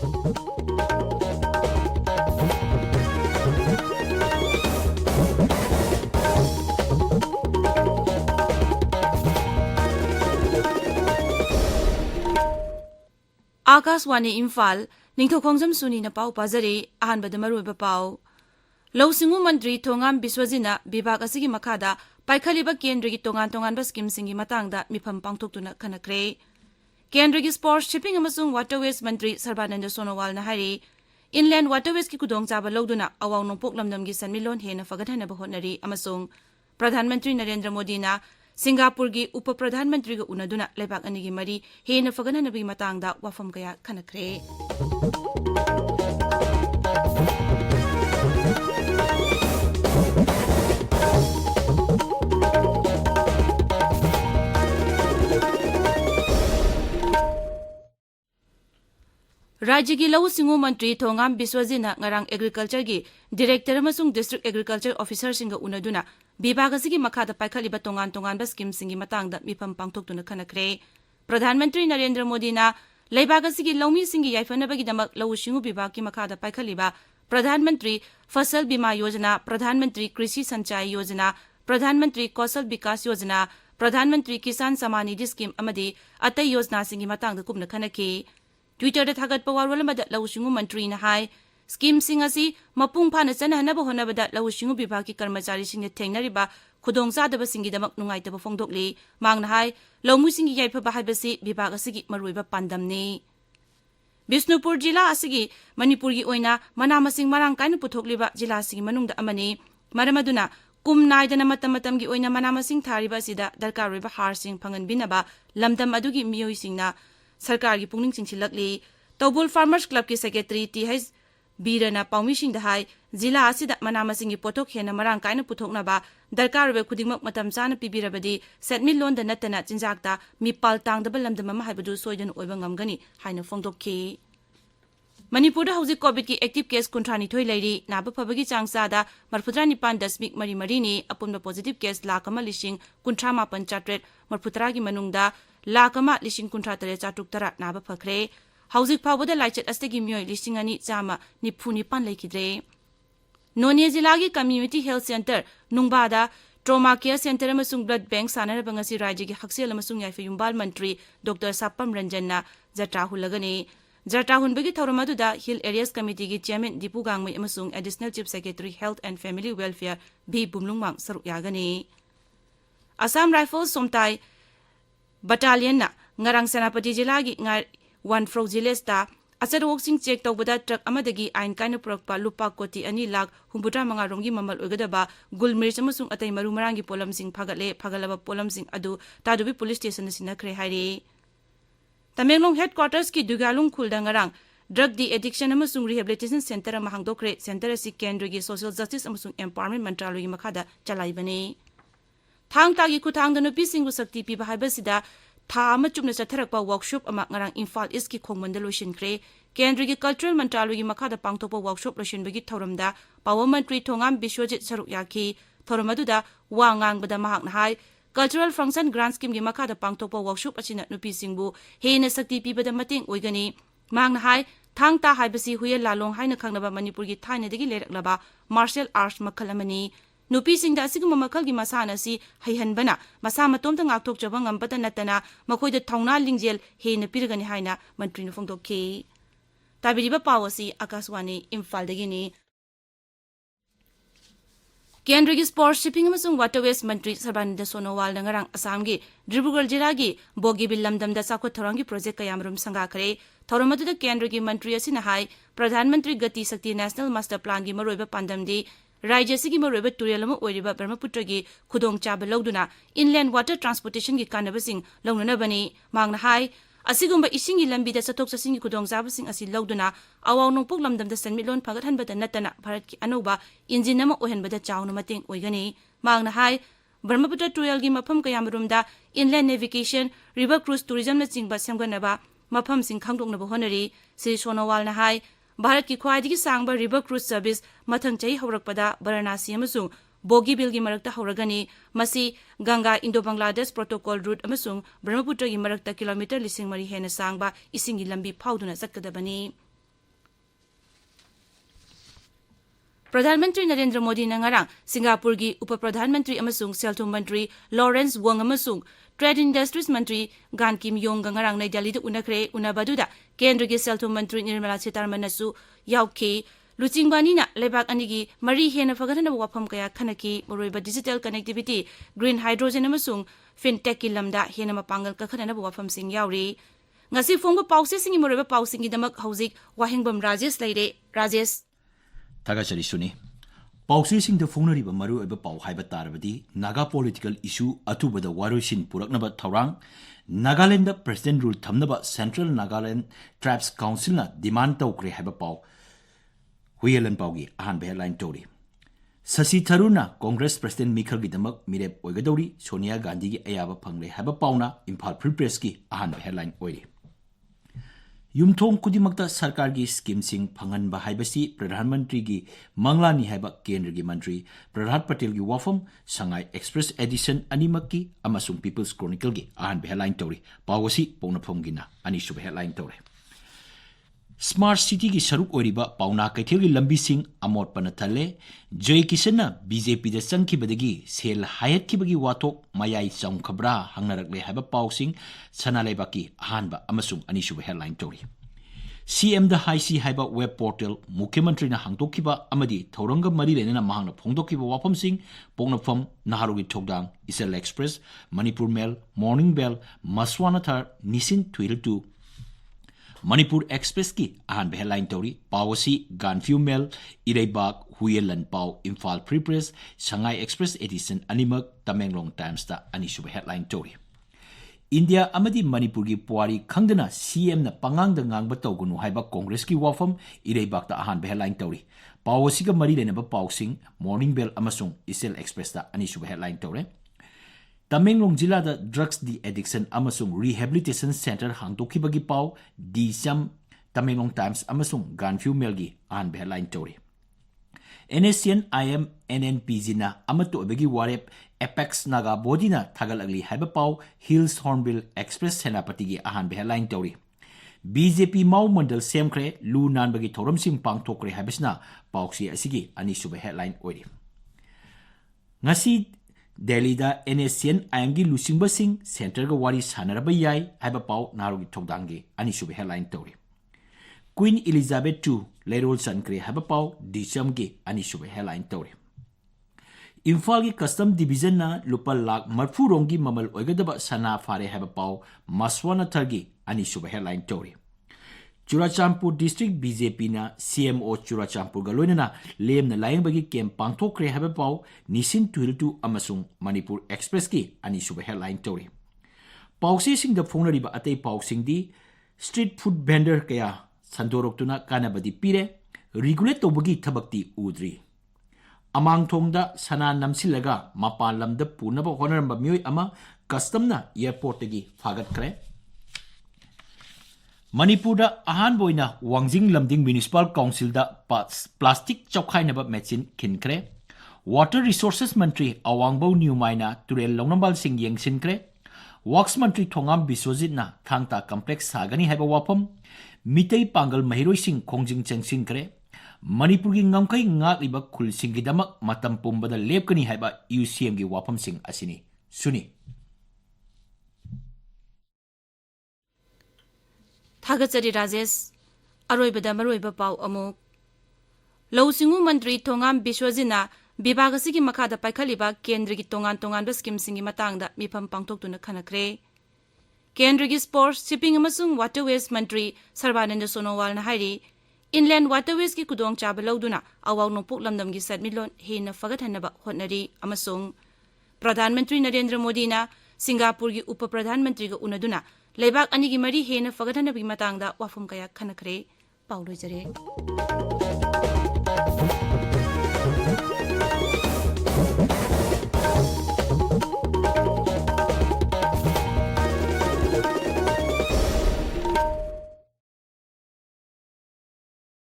Akaswani Imphal, Ningthoukhongjam Suni na pau pazari, ahanbada maruiba pau. Lausingu Mantri Thongam Biswajina, Bibak asigi makada, Paikhaliba Kendrigi tongan skim singi matangda, mipam pangtuktuna kanakre. Kendrigi Sports Shipping amasung Waterways Mantri Sarbananda Sonowal na hari, Inland Waterways ki kudong chaba logduna, awaw nungpok lamdamgi sanmilon hena fagadhana bahonari amasung, Pradhan Mantri Narendra Modi na, Singapore gi Upa Pradhan Mantri ga unaduna lebak anigi mari hena fagadhana bi matangda wafam kaya kanakre. Rajya ki Lau Singu Mantri Thongam Biswajina ngarang Agriculture ki Director amasung District Agriculture Officer singa unaduna Bibag asigi makada paikhaliba tongan ba scheme singi matangda mipam pangtuktuna kanakre. Pradhan Mantri Narendra Modi na leibag asigi laumi singi yaifanabagi lau singu bibag ki makada paikhaliba Pradhan Mantri Fasal Bima Yojana, Pradhan Mantri Krishi Sanchay Yojana, Pradhan Mantri Kausal Vikas Yojana, Pradhan Mantri Kisan Samanidhi Scheme amadi atay yojana singi matangda kubna kanake. Twitter da thagat pawarwalamada lausingu mantri na hai scheme singasi mapung phana chanahanaba honabada lausingu bibhagi karmachari singna thengnariba khudongchadaba singidamak nungaitaba phongdokli mangna hai laumi singi yaipaba haibasi bibhag asigi maruiba pandamni. Bisnupur jila asigi Manipur gi oina manamasing marang kainu puthokliba jila asigi manungda amani maramaduna kum naidana matam gi oina manamasing thariba sida darkar roiba har sing phangan binaba lamdam adugi miyoi singna Sarkar ki pungning chingchilakli Tobul Farmers Club ki Secretary T.H. Birana Paumishing the High Zila Asida Manamasingi Potok Hena Marang Kaina Puthoknaba Darkar we Kudimok Matam Sana Pibirabadi Set Milon the Natana Chinjakta Mipal Tang the Balam the Mama Habadu Soyan Obangamgani Haina Fongdoki Manipur Hausi Covid ki active case Kuntrani Toy Lady Naba Pabagi Changsada Marputrani Pan Dasmik Marini upon the positive case Lakama Lishing Kuntrama Panchatret Marputragi Manungda Lakama Lishing Kuntratare Chatuk Tarat Naba Pakre, Hausik Pawada Lichet Astegi Mui Lishing Ani Zama Nipuni Pan Lakidre. Nonia Zilagi Community Health Center, Nungbada, Trauma Care Center Amasung Blood Bank Sanara Bangasi Rajagi Haxel Amasung Yafayumbal Mantri, Dr. Sapam Ranjana, Zatrahulagani, Zatrahun Bagi Tauramaduda, Hill Areas Committee Chairman Dipu Gangmi Amasung, Additional Chief Secretary Health and Family Welfare, B. Bumlungmang Saruyagani. Assam Rifles Somtai, Battalion na ngarang Senapati Jilagi ngar one frog jilesta asar walking check tawbada truck amadagi ain kaina purakpa lupa koti ani lakh humbutra manga rongi mamal oigadaba gulmir samusung atay maru marangi polam sing phagalaba polam sing adu tadubi police station sinakre haire Tamenglong headquarters ki Dugalung khulda ngarang drug de-addiction amasung rehabilitation center ama hangdokre center si kendra social justice amasung empowerment mantralogi makhada chalaibane Thang tagi kuthang da nupi singu sakti pi bahai basida tha ama chupna chatharakpa workshop ama ngarang Imphal East ki khongmanda loishin kre Kendra ki cultural mantralogi makhada pangtokpa workshop loishin bagi thoramda Power Mantri Thongam Biswajit saruk yaki thoramadu wa ngangbada mahak na hai cultural function grant scheme gi makhada pangtokpa workshop achina nupi singbu hena sakti pi bada mating oigani mang na hai thang ta haibasi huye lalong haina khangnaba Manipur gi thaina degi leraklaba martial arts makhalamani Nupi singda asiguma makal gi masana si haihanbana masa matom ta ngakthok jaba ngambata natana makoi da thauna lingjel he na pirgani haina mantri nu phongdokhe tabiriba pawasi Akaswani Imphal dagini Kendra gi Sports Shipping amasung Waterways Mantri Sarbananda Sonowal ngarang Assam gi Dibrugarh jila gi Bogibil lamdam da sakwa thorangi project kayamrum sanga khare thoramadu da Kendra gi Mantri asina hai Pradhan Mantri Gati Shakti National Master Plan gi maroiba pandam di Rajya sigi maroiba turelama oiriba Brahmaputra gi khudong chaba logduna inland water transportation gi kanabasing longnabani mangna hai asigumba isingi lambi da satok sasingi khudong chaba asi logduna awaw nongpok lamdam da sanmilon phagat hanbada natana bharat ki anoba injinama ohenbada chawna mating oigani mangna hai Brahmaputra turel gi mafam kayamrumda inland navigation river cruise tourism na chingba semganaba mafam sing khangdoknaba honari Sri Sonowal na hai Bharat ki khwaidagi sangba river cruise service mathang chai haurakpada Varanasi amasung Bogibil gi marakta hauragani masi Ganga Indo-Bangladesh protocol route amasung Brahmaputra gi marakta kilometer 10,000 hena sangba isingi lambi phauduna chatkadabani Pradhanmantri Narendra Modi na ngarang Singapore gi Upa-Pradhanmantri amasung Selthum Mantri Lawrence Wong amasung Trade Industries Mantri Gan Kim Yong ga ngarang Nai Delhi da unakre unabaduda Kendra gi Selthum Mantri Nirmala Sitharaman nasu yauke Lucingbani na lebak anigi mari hena fagadana wafam kaya khanaki moroiba digital connectivity green hydrogen amasung fintech ki lamda hena mapangal ka khana wafam sing yauri ngasi phongba pause singi moroiba pausingi damak hauzik Wahengbam Rajesh leire Rajesh Thagachari Suni Pause sing the phonari ba maru eba pau haiba tarabadi Naga political issue atubada waroishin puraknaba thaurang Nagaland da president rule thamnaba Central Nagaland Tribes Council na demand tawkre haiba pau Huyelan Paugi ahan headline tori Sasi Tharuna Congress President Mikhal Gidamak Mirep Oigadori Sonia Gandhi gi ayaba phangle haba pauna Imphal Free Press ki ahan headline oiri Yumthong kudimakta sarkar gi scheme sing phangan ba haibasi Pradhan Mantri gi Manglani haiba Kendra gi Mantri Pradhat Patel gi wafam Shanghai Express Edition animak ki amasung People's Chronicle gi ahan headline tori pawasi pawnaphom gina ani sub headline tori Smart City ki saruk oriba pauna kaithil gi lambi sing amot panathale Joy Kisana BJP da sangki badagi sel hayat ki bagi watok mayai chang khabra hangnarakle haba pausing sanaleba ki ahanba amasung anishuba headline tori CM da High C haiba web portal Mukhyamantri na hangtokkiba amadi thoranga mari lenana mahangna phongdokkiba wafam sing pongnafam naharugi thokdang Isel Express Manipur Mail Morning Bell Maswana Thar Nisin Twiltu Manipur Express ki ahan headline tori Pawasi Ganfiu Mail Ireibak Huyelan Pau Imphal Free Press Shanghai Express Edition animak Tamenglong Times da anishuba headline tori India amadi Manipur gi puari khangdana CM na pangang da ngang ba tawgunu haiba Congress ki wafam Ireibak da ahan headline tori Pawasi ga mari lena ba Pawsing Morning Bell amasung Isel Express da anishuba headline tori Tamenglong Jilla da Drugs De-Addiction amasung Rehabilitation Center hangtokibagi pau Disam Tamenglong Times amasung Ganfiu Mail gi ahan headline tori NSCN IM NNPG na amato abegi warep Apex Naga Bodina Tagalagli haiba pau Hills Hornbill Express Senapati gi ahan headline tori BJP Mau Mandal Semkre Lu Nan bagi thoram sing pangthokre habisna pauksi asigi ani suba headline ori ngasi Delhi da NSCN Ayangi Lusingba Singh Center ga wari sanaraba yai haiba pau narugi thokdangi ani suba headline tori Queen Elizabeth II Lerol Sankre haiba pau Disam gi ani suba headline tori Imphal gi Custom Division na lupa lakh marfu rongi mamal oigadaba sana fare haiba pau Maswana Thargi ani suba headline tori Churachampur District BJP na CMO Churachampur galoina lem na layang bagi kem pangthokre haba pau Nisin Twiltu amasung Manipur Express ki ani suba headline tori Pausi sing da phonari ba atei pausing di street food vendor kaya sandoroktuna kanabadi pire regulate tobagi thabakti udri Amang thongda sana namsilaga mapan lamda punaba honaramba myoi ama custom na airport gi fagat kre Manipur da ahan boina Wangjing Lamding Municipal Council da plastic chokhainaba machine khinkre Water Resources Mantri Awangbo Newmaina Turel Longnambal Singh Yengsinkre Works Mantri Thongam Biswajit na Thangta Complex Sagani haiba wapam Mitei Pangal Mahiroi Singh Khongjing Chengsinkre Manipur gi ngamkai ngakliba khul singgi damak matam pumbada lepkani haiba UCM gi wapam sing asini Suni Thagachari Rajesh Aroibada Maroiba Pau Amuk Lausingu Mantri Thongam Biswajina Bibagasigi Makada Paikaliba Kendrigi Tongan Tongan Skim Singi Matangda Mipam Pangtok Tuna Kanakre Kendrigi Sports Shipping Amasung Waterways Mantri Sarbananda Sonowal Nahari Inland Waterways ki kudong Chabalauduna Awaw Nopuk Lamdam gi Sadmilon Hina Fagathanaba Hotnari Amasung Pradhan Mantri Narendra Modi na Singapore gi Upa Pradhan Mantri ga Unaduna Lebak anigi mari hena fagathanabigi matangda wafum kaya khanakre pauloi jare